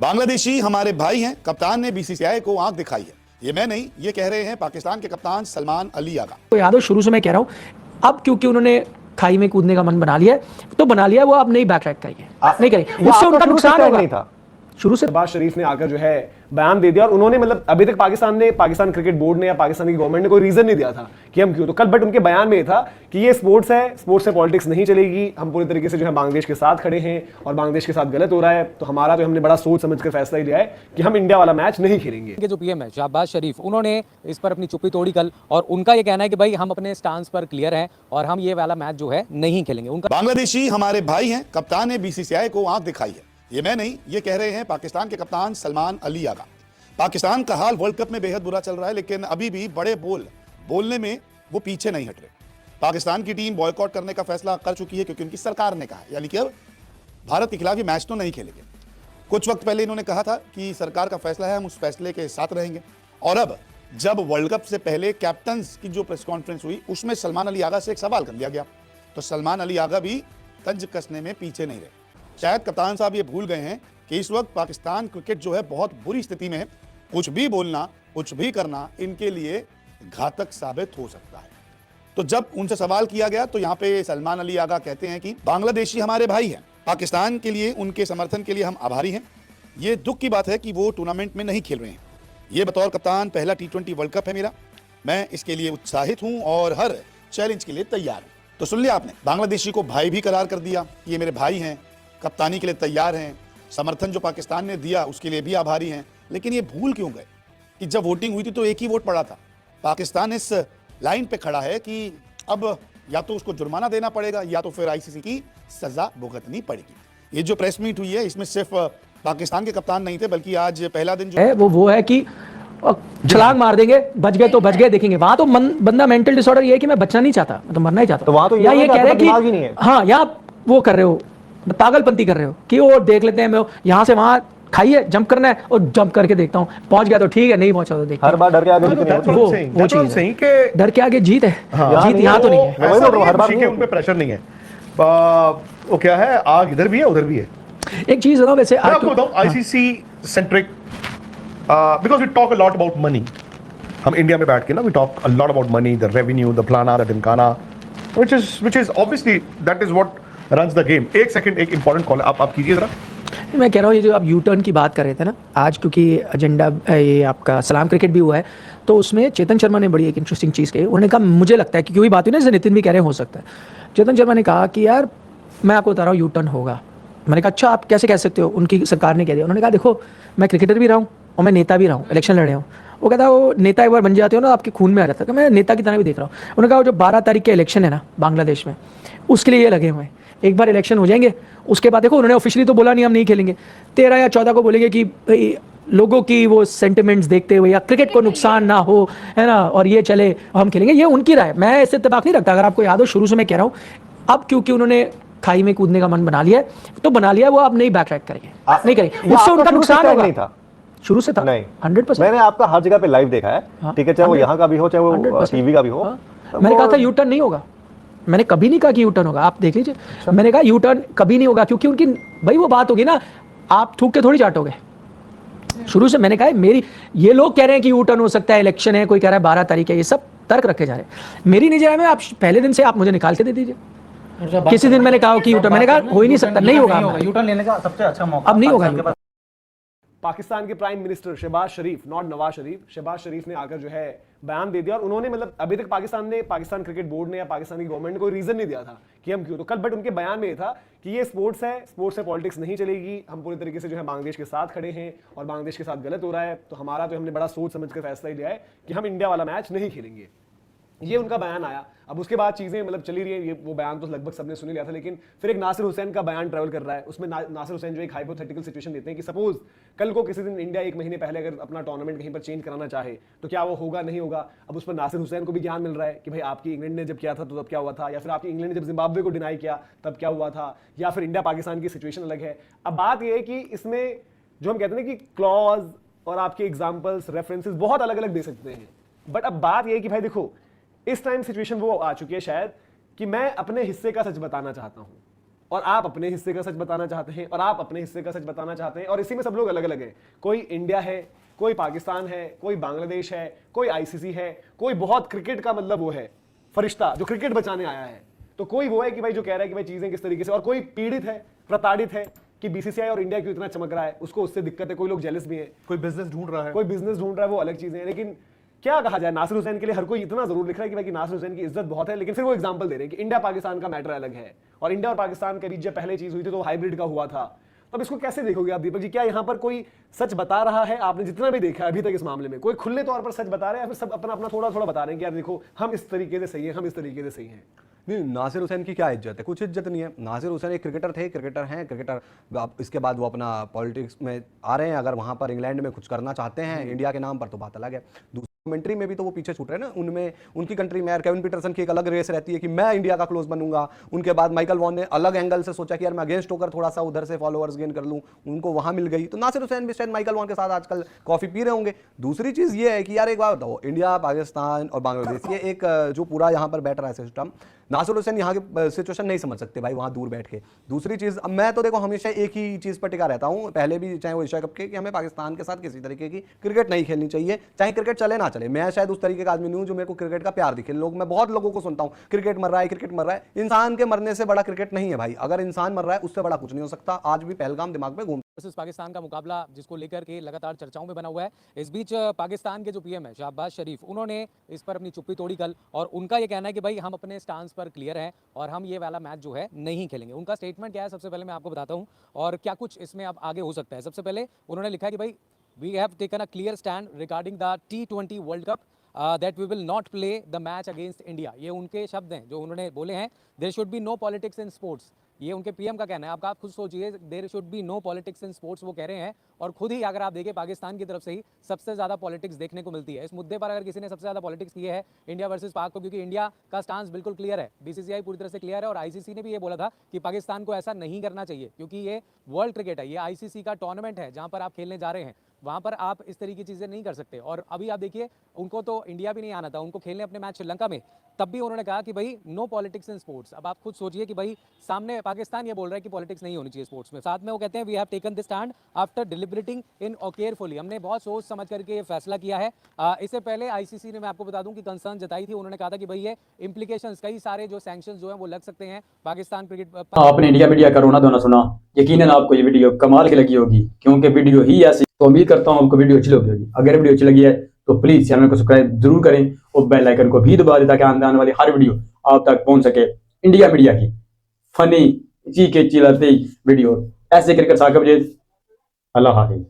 बांग्लादेशी हमारे भाई हैं। कप्तान ने बीसीसीआई को आंख दिखाई है। ये मैं नहीं, ये कह रहे हैं पाकिस्तान के कप्तान सलमान अली आगा। तो याद हो, शुरू से मैं कह रहा हूं, अब क्योंकि उन्होंने खाई में कूदने का मन बना लिया है तो बना लिया, वो अब नहीं बैक ट्रैक करेंगे, नहीं करेंगे, उससे उनका नुकसान होगा। नहीं था शुरू से शहबाज शरीफ ने आकर जो है बयान दे दिया और उन्होंने मतलब अभी तक पाकिस्तान क्रिकेट बोर्ड ने या पाकिस्तान की गवर्नमेंट ने कोई रीजन नहीं दिया था कि हम क्यों, तो कल बट उनके बयान में था कि ये स्पोर्ट्स है, स्पोर्ट्स से पॉलिटिक्स नहीं चलेगी, हम पूरी तरीके से जो है बांग्लादेश के साथ खड़े हैं और बांग्लादेश के साथ गलत हो रहा है, तो हमारा तो हमने बड़ा सोच समझ कर फैसला लिया है कि हम इंडिया वाला मैच नहीं खेलेंगे। जो पीएम है शहबाज शरीफ, उन्होंने इस पर अपनी चुप्पी तोड़ी कल और उनका ये कहना है कि भाई हम अपने स्टांस पर क्लियर हैं और हम ये वाला मैच जो है नहीं खेलेंगे। उनका बांग्लादेशी हमारे भाई हैं। कप्तान ने बीसीसीआई को आंख दिखाई है। ये मैं नहीं, ये कह रहे हैं पाकिस्तान के कप्तान सलमान अली आगा। पाकिस्तान का हाल वर्ल्ड कप में बेहद बुरा चल रहा है, लेकिन अभी भी बड़े बोलने में वो पीछे नहीं हट रहे। पाकिस्तान की टीम बॉयकॉट करने का फैसला कर चुकी है क्योंकि उनकी सरकार ने कहा, यानी कि अब भारत के खिलाफ ये मैच तो नहीं खेलेंगे। कुछ वक्त पहले इन्होंने कहा था कि सरकार का फैसला है, हम उस फैसले के साथ रहेंगे। और अब जब वर्ल्ड कप से पहले कैप्टन्स की जो प्रेस कॉन्फ्रेंस हुई, उसमें सलमान अली आगा से एक सवाल कर लिया गया, तो सलमान अली आगा भी तंज कसने में पीछे नहीं रहे। शायद कप्तान साहब ये भूल गए हैं कि इस वक्त पाकिस्तान क्रिकेट जो है बहुत बुरी स्थिति में है। कुछ भी बोलना, कुछ भी करना इनके लिए घातक साबित हो सकता है। तो जब उनसे सवाल किया गया तो यहाँ पे सलमान अली आगा कहते हैं कि बांग्लादेशी हमारे भाई हैं, पाकिस्तान के लिए उनके समर्थन के लिए हम आभारी हैं। ये दुख की बात है कि वो टूर्नामेंट में नहीं खेल रहे हैं। ये बतौर कप्तान पहला T20 वर्ल्ड कप है मेरा, मैं इसके लिए उत्साहित हूँ और हर चैलेंज के लिए तैयार हूँ। तो सुन लिया आपने, बांग्लादेशी को भाई भी करार कर दिया, ये मेरे भाई हैं, कप्तानी के लिए तैयार हैं, समर्थन जो पाकिस्तान ने दिया उसके लिए भी आभारी हैं। लेकिन ये भूल क्यों गए कि जब वोटिंग हुई थी तो एक ही वोट पड़ा था। पाकिस्तान इस लाइन पे खड़ा है कि अब या तो उसको जुर्माना देना पड़ेगा या तो फिर आईसीसी की सजा भुगतनी पड़ेगी। ये जो प्रेस मीट हुई है इसमें सिर्फ पाकिस्तान के कप्तान नहीं थे, बल्कि आज पहला दिन जो है वो है कि छलांग मार देंगे, बच गए तो बच गए, देखेंगे। वहां तो बंदा मेंटल डिसऑर्डर ये है कि मैं बचना नहीं चाहता, मैं तो मरना ही चाहता। तो वहां तो या ये कह रहे हैं कि हाँ, यहाँ वो कर रहे हो, पागलपंती कर रहे हो कि वो देख लेते हैं, मैं यहाँ से वहां खाइए, जंप करना है और जंप करके देखता हूँ, पहुंच गया तो ठीक है, नहीं पहुंचा तो देखता हूँ। हर बार डर के आगे वो चीज है, डर के आगे जीत है, जीत यहाँ तो नहीं है। हर बार उन पे प्रेशर नहीं है। वो क्या है, आग इधर भी है उधर भी है। एक चीज बताओ, वैसे आपको बताऊं, ICC centric, because we talk a lot about money. हम इंडिया में बैठ के ना we talk a lot about money, the revenue, the प्लाना, द टिमकाना, which is obviously that is what runs the game. एक सेकंड, एक इंपॉर्टेंट कॉल आप कीजिए जरा। मैं कह रहा हूँ, ये जो आप यू टर्न की बात कर रहे थे ना आज, क्योंकि एजेंडा ये आपका सलाम क्रिकेट भी हुआ है, तो उसमें चेतन शर्मा ने बड़ी एक इंटरेस्टिंग चीज़ कही। उन्होंने कहा, मुझे लगता है कि कोई बात हुई ना, जैसे नितिन भी कह रहे हो सकता है, चेतन शर्मा ने कहा कि यार मैं आपको बता रहा हूँ यू टर्न होगा। मैंने कहा अच्छा, आप कैसे कह सकते हो, उनकी सरकार ने कह दिया। उन्होंने कहा देखो, मैं क्रिकेटर भी रहा हूँ और मैं नेता भी रहा हूँ, इलेक्शन लड़े हूँ। वो कहता है वो नेता एक बार बन जाते हो ना, आपके खून में आ जाता है, कि मैं नेता की तरह भी देख रहा हूँ। उन्होंने कहा वो जो 12 तारीख के इलेक्शन है ना बांग्लादेश में, उसके लिए ये लगे हुए हैं। एक बार इलेक्शन हो जाएंगे, उसके बाद देखो, उन्होंने ऑफिशियली तो बोला नहीं हम नहीं खेलेंगे, 13 या 14 को बोलेंगे कि भाई लोगों की वो सेंटिमेंट्स देखते हुए या क्रिकेट को नुकसान ना हो, है ना, और ये चले हम खेलेंगे। ये उनकी राय, मैं इससे इत्तेफाक नहीं रखता। अगर आपको याद हो, शुरू से मैं कह रहा हूँ, अब क्योंकि उन्होंने खाई में कूदने का मन बना लिया है तो बना लिया, वो अब नहीं बैक ट्रैक करेंगे, नहीं करेंगे, उससे उनका नुकसान होगा। नहीं था शुरू से था, नहीं 100%। मैंने आपका हर जगह पे लाइव देखा है, ठीक है, चाहे वो यहाँ का भी हो चाहे वो टीवी का भी हो। मैंने कहा था यू टर्न नहीं होगा, मैंने कभी नहीं कहा कि यू टर्न होगा, आप देख लीजिए। मैंने कहा यू टर्न कभी नहीं होगा, क्योंकि उनकी भाई वो बात होगी ना, आप थूक के थोड़ी चाटोगे। शुरू से मैंने कहा, मेरी ये लोग कह रहे हैं कि यू टर्न हो सकता है, इलेक्शन है, कोई कह रहा है 12 तारीख है, ये सब तर्क रखे जा रहे हैं। मेरी नहीं जाए में, आप पहले दिन से आप मुझे निकाल के दे दीजिए। किसी दिन मैंने कहा कि यू टर्न, मैंने कहा हो ही नहीं सकता, नहीं होगा, यू टर्न लेने का सबसे अच्छा मौका अब नहीं होगा। पाकिस्तान के prime minister Shehbaz Sharif, not Nawaz Sharif, Shehbaz Sharif ने आकर जो है बयान दे दिया और उन्होंने मतलब अभी तक पाकिस्तान क्रिकेट बोर्ड ने या पाकिस्तान की गवर्नमेंट ने कोई रीजन नहीं दिया था कि हम क्यों, तो कल बट उनके बयान में था कि ये स्पोर्ट्स है, स्पोर्ट्स से पॉलिटिक्स नहीं चलेगी, हम पूरी तरीके से जो है बांग्लादेश के साथ खड़े हैं और बांग्लादेश के साथ गलत हो रहा है, तो हमारा तो हमने बड़ा सोच समझ कर फैसला लिया है कि हम इंडिया वाला मैच नहीं खेलेंगे। ये उनका बयान आया। अब उसके बाद चीजें मतलब चली रही है, ये वो बयान तो लगभग सबने सुन लिया था, लेकिन फिर एक नासिर हुसैन का बयान ट्रैवल कर रहा है। उसमें नासिर हुसैन जो एक हाइपोथेटिकल सिचुएशन देते हैं कि सपोज कल को किसी दिन इंडिया 1 महीने पहले अगर अपना टूर्नामेंट कहीं पर चेंज कराना चाहे तो क्या वो होगा, नहीं होगा। अब उस पर नासिर हुसैन को भी ज्ञान मिल रहा है कि भाई आपकी इंग्लैंड ने जब किया था तो तब क्या हुआ था, या फिर आपकी इंग्लैंड ने जब जिम्बाब्वे को डिनाई किया तब क्या हुआ था, या फिर इंडिया पाकिस्तान की सिचुएशन अलग है। अब बात यह है कि इसमें जो हम कहते हैं कि क्लॉज और आपके एग्जाम्पल्स, रेफरेंसेस बहुत अलग अलग दे सकते हैं, बट अब बात यह है कि भाई देखो, इस टाइम सिचुएशन वो आ चुकी है शायद कि मैं अपने हिस्से का सच बताना चाहता हूं। और आप अपने हिस्से का सच बताना चाहते हैं और आप अपने हिस्से का सच बताना चाहते हैं, और इसी में सब लोग अलग अलग हैं। कोई इंडिया है, कोई पाकिस्तान है, कोई बांग्लादेश है, कोई आईसीसी है, कोई बहुत क्रिकेट का मतलब वो है फरिश्ता जो क्रिकेट बचाने आया है, तो कोई वो है कि भाई जो कह रहा है कि भाई चीजें किस तरीके से, और कोई पीड़ित है, प्रताड़ित है कि बीसीसीआई और इंडिया क्यों इतना चमक रहा है, उसको उससे दिक्कत है, कोई लोग जेलस भी हैं, कोई बिजनेस ढूंढ रहा है, कोई बिजनेस ढूंढ रहा है, वो अलग चीजें हैं। लेकिन क्या कहा जाए, नासिर हुसैन के लिए हर कोई इतना जरूर लिख रहा है कि भाई कि नासिर हुसैन की इज्जत बहुत है, लेकिन फिर वो एग्जांपल दे रहे हैं कि इंडिया पाकिस्तान का मैटर अलग है, और इंडिया और पाकिस्तान के बीच जब पहले चीज हुई थी तो हाइब्रिड का हुआ था। अब इसको कैसे देखोगे आप दीपक जी? क्या यहाँ पर कोई सच बता रहा है? आपने जितना भी देखा अभी तक इस मामले में, कोई खुले तौर पर सच बता रहे हैं या फिर सब अपना अपना थोड़ा थोड़ा बता रहे हैं कि यार देखो हम इस तरीके से सही है, हम इस तरीके से सही हैं? नहीं, नासिर हुसैन की क्या इज्जत है? कुछ इज्जत नहीं है। नासिर हुसैन एक क्रिकेटर थे, क्रिकेटर हैं, क्रिकेटर इसके बाद वो अपना पॉलिटिक्स में आ रहे हैं। अगर वहाँ पर इंग्लैंड में कुछ करना चाहते हैं इंडिया के नाम पर तो बात अलग है। दूसरी कमेंट्री में भी तो वो पीछे छूट रहे हैं ना, उनमें उनकी कंट्री में यार केविन पीटरसन की एक अलग रेस रहती है कि मैं इंडिया का क्लोज बनूंगा। उनके बाद माइकल वॉन ने अलग एंगल से सोचा कि यार मैं अगेंस्ट होकर थोड़ा सा उधर से फॉलोअर्स गेन कर लूँ, उनको वहाँ मिल गई। तो नासिर हुसैन भी शायद माइकल वॉन के साथ आजकल कॉफी पी रहे होंगे। दूसरी चीज़ ये है कि यार एक बात बताओ, इंडिया, पाकिस्तान और बांग्लादेश, ये एक जो पूरा यहाँ पर बैठ रहा है सिस्टम, नासिर हुसैन यहाँ की सिचुएशन नहीं समझ सकते भाई वहाँ दूर बैठ के। दूसरी चीज़, अब मैं तो देखो हमेशा एक ही चीज़ पर टिका रहता हूँ, पहले भी चाहे वो एशिया कप के, कि हमें पाकिस्तान के साथ किसी तरीके की क्रिकेट नहीं खेलनी चाहिए, चाहे क्रिकेट चले ना चले। मैं शायद उस तरीके का आदमी नहीं हूँ जो मेरे को क्रिकेट का प्यार दिखे। मैं बहुत लोगों को सुनता हूँ क्रिकेट मर रहा है, क्रिकेट मर रहा है। इंसान के मरने से बड़ा क्रिकेट नहीं है भाई। अगर इंसान मर रहा है उससे बड़ा कुछ नहीं हो सकता। आज भी पहलगाम दिमाग में घूम वर्सेस पाकिस्तान का मुकाबला जिसको लेकर के लगातार चर्चाओं में बना हुआ है। इस बीच पाकिस्तान के जो पीएम है शहबाज शरीफ, उन्होंने इस पर अपनी चुप्पी तोड़ी कल, और उनका ये कहना है कि भाई हम अपने स्टांस पर क्लियर हैं और हम ये वाला मैच जो है नहीं खेलेंगे। उनका स्टेटमेंट क्या है सबसे पहले मैं आपको बताता हूँ, और क्या कुछ इसमें अब आगे हो सकता है। सबसे पहले उन्होंने लिखा है कि भाई we have taken a clear stand regarding the T20 world cup that we will not play the match against India. ये उनके शब्द हैं जो उन्होंने बोले हैं। There should be no politics in sports, ये उनके पीएम का कहना है। आप खुद सोचिए, there should be no politics in sports वो कह रहे हैं, और खुद ही अगर आप देखें पाकिस्तान की तरफ से ही सबसे ज़्यादा पॉलिटिक्स देखने को मिलती है। इस मुद्दे पर अगर किसी ने सबसे ज़्यादा पॉलिटिक्स की है इंडिया वर्सेस पाक को, क्योंकि इंडिया का स्टांस बिल्कुल क्लियर है, बीसीसीआई पूरी तरह से क्लियर है, और आईसीसी ने भी ये बोला था कि पाकिस्तान को ऐसा नहीं करना चाहिए, क्योंकि ये वर्ल्ड क्रिकेट है, ये आईसीसी का टूर्नामेंट है जहाँ पर आप खेलने जा रहे हैं, वहाँ पर आप इस तरीके की चीज़ें नहीं कर सकते। और अभी आप देखिए, उनको तो इंडिया भी नहीं आना था, उनको खेलने अपने मैच श्रीलंका में, तब भी उन्होंने कहा कि भाई नो पॉलिटिक्स इन स्पोर्ट्स। अब आप खुद सोचिए कि भाई सामने पाकिस्तान ये बोल रहा है कि पॉलिटिक्स नहीं होनी चाहिए स्पोर्ट्स में, साथ में वो कहते हैं we have taken this stand after deliberating in और केयरफुली, हमने बहुत सोच समझ करके ये फैसला किया है। इससे पहले आईसीसी ने, मैं आपको बता दूं कि कंसर्न जताई थी, उन्होंने कहा था कि भाई ये इंप्लीकेशंस, कई सारे जो सैंक्शंस जो हैं वो लग सकते हैं पाकिस्तान क्रिकेट पर। आपने इंडिया मीडिया का रोना धोना सुना, यकीनन आपको ये वीडियो कमाल की लगी होगी, क्योंकि वीडियो ही ऐसी। तो उम्मीद करता हूँ आपको वीडियो अच्छी लगी होगी। अगर वीडियो अच्छी लगी है तो प्लीज चैनल को सब्सक्राइब जरूर करें और बेल आइकन को भी दबा दें ताकि आने वाली हर वीडियो आप तक पहुंच सके। इंडिया मीडिया की फनी चीखे चिल्लाते वीडियो ऐसे क्रिकेट साकिब अल्लाह हाफिज।